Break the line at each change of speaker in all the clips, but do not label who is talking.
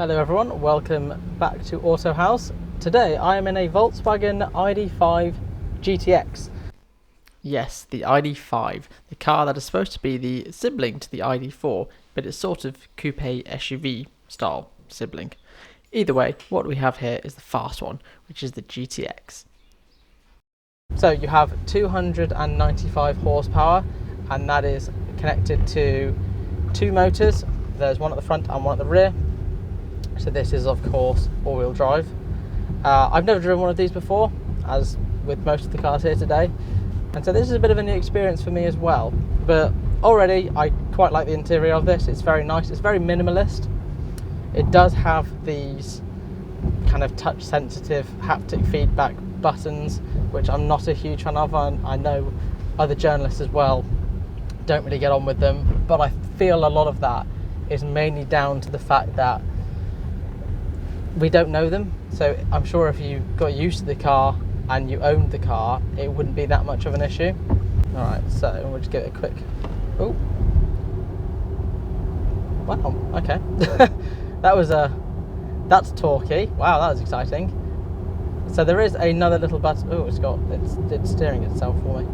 Hello everyone, welcome back to Auto House. Today I am in a Volkswagen ID.5 GTX. Yes, the ID.5, the car that is supposed to be the sibling to the ID.4, but it's sort of coupe SUV style sibling. Either way, what we have here is the fast one, which is the GTX. So you have 295 horsepower, and that is connected to two motors. There's one at the front and one at the rear. So this is of course all-wheel drive. I've never driven one of these before, as with most of the cars here today, and so this is a bit of a new experience for me as well. But already I quite like the interior of this. It's very nice, it's very minimalist. It does have these kind of touch sensitive haptic feedback buttons, which I'm not a huge fan of, and I know other journalists as well don't really get on with them, but I feel a lot of that is mainly down to the fact that we don't know them. So I'm sure if you got used to the car and you owned the car, it wouldn't be that much of an issue. All right, so we'll just give it a quick, oh, wow, okay. That's torquey. Wow, that was exciting. So there is another little button. Oh, it's steering itself for me.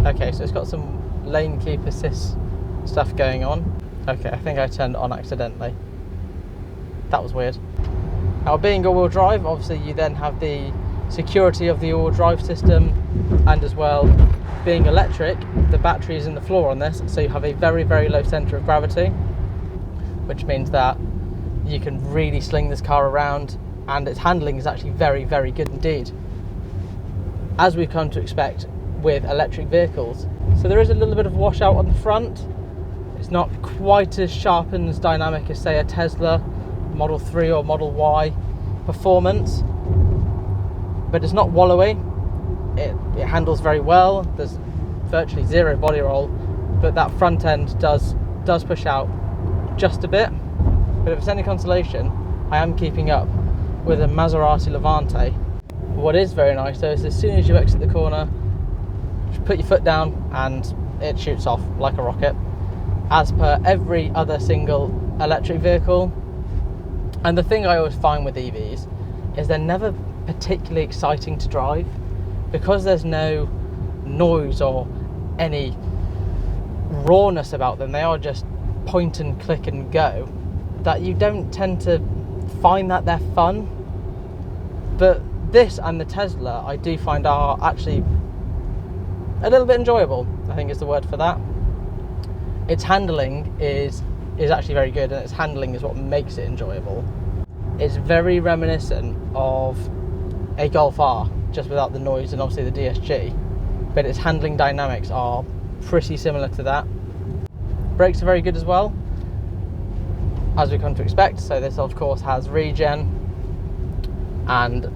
Okay, so it's got some lane keep assist stuff going on. Okay, I think I turned it on accidentally. That was weird. Now, being all-wheel drive, obviously you then have the security of the all-wheel drive system, and as well, being electric, the battery is in the floor on this, so you have a very, very low centre of gravity, which means that you can really sling this car around, and its handling is actually very, very good indeed, as we've come to expect with electric vehicles. So there is a little bit of washout on the front. It's not quite as sharp and as dynamic as, say, a Tesla Model 3 or Model Y performance, but it's not wallowy. It handles very well. There's virtually zero body roll, but that front end does push out just a bit. But if it's any consolation, I am keeping up with a Maserati Levante. What is very nice though is as soon as you exit the corner, just put your foot down and it shoots off like a rocket, as per every other single electric vehicle. And the thing I always find with EVs is they're never particularly exciting to drive, because there's no noise or any rawness about them. They are just point and click and go, that you don't tend to find that they're fun. But this and the Tesla I do find are actually a little bit enjoyable, I think is the word for that. Its handling is actually very good, and its handling is what makes it enjoyable. It's very reminiscent of a Golf R, just without the noise and obviously the DSG, but its handling dynamics are pretty similar to that. Brakes are very good as well, as we come to expect. So this of course has regen, and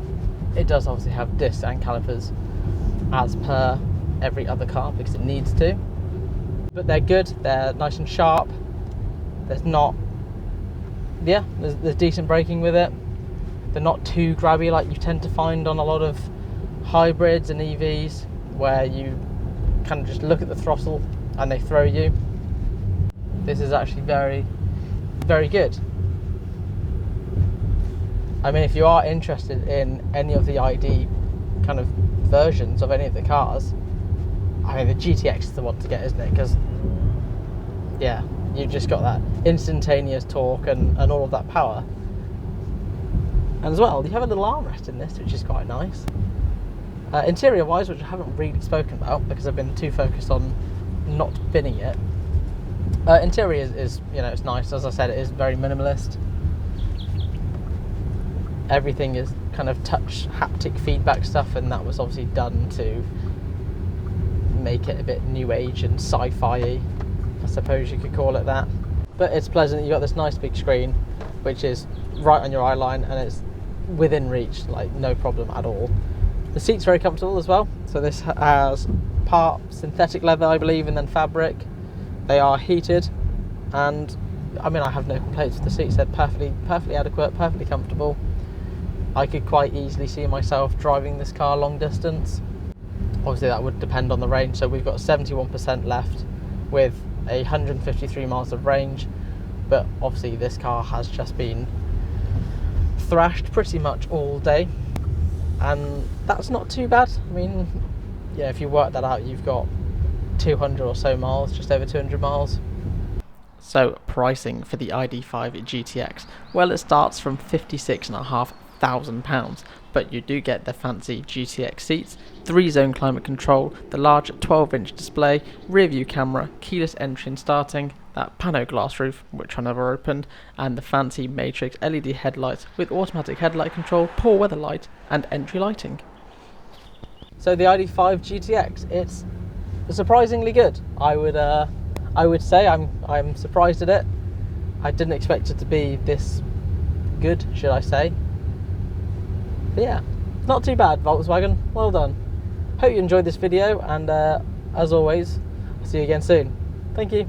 it does obviously have discs and calipers as per every other car, because it needs to. But they're good, they're nice and sharp. There's decent braking with it. They're not too grabby like you tend to find on a lot of hybrids and EVs, where you kind of just look at the throttle and they throw you. This is actually very, very good. I mean, if you are interested in any of the ID kind of versions of any of the cars, I mean, the GTX is the one to get, isn't it? Because, yeah, you've just got that instantaneous torque and all of that power. And as well, you have a little armrest in this, which is quite nice. Interior wise, which I haven't really spoken about because I've been too focused on not binning it. Interior is, you know, it's nice. As I said, it is very minimalist. Everything is kind of touch haptic feedback stuff, and that was obviously done to make it a bit new age and sci-fi-y, I suppose you could call it that. But it's pleasant. You've got this nice big screen, which is right on your eye line, and it's within reach, like no problem at all. The seat's very comfortable as well. So this has part synthetic leather, I believe, and then fabric. They are heated, and I mean, I have no complaints with the seats. They're perfectly adequate, perfectly comfortable. I could quite easily see myself driving this car long distance. Obviously that would depend on the range. So we've got 71% left with 153 miles of range, but obviously this car has just been thrashed pretty much all day, and that's not too bad. I mean, yeah, if you work that out, you've got 200 or so miles, just over 200 miles. So pricing for the ID.5 GTX, well, it starts from £56,500, but you do get the fancy GTX seats, 3-zone climate control, the large 12-inch display, rear view camera, keyless entry and starting, that pano glass roof, which I never opened, and the fancy matrix LED headlights with automatic headlight control, poor weather light and entry lighting. So the ID.5 GTX, it's surprisingly good. I would say I'm surprised at it. I didn't expect it to be this good, should I say. But yeah, not too bad, Volkswagen. Well done. Hope you enjoyed this video, and as always, I'll see you again soon. Thank you.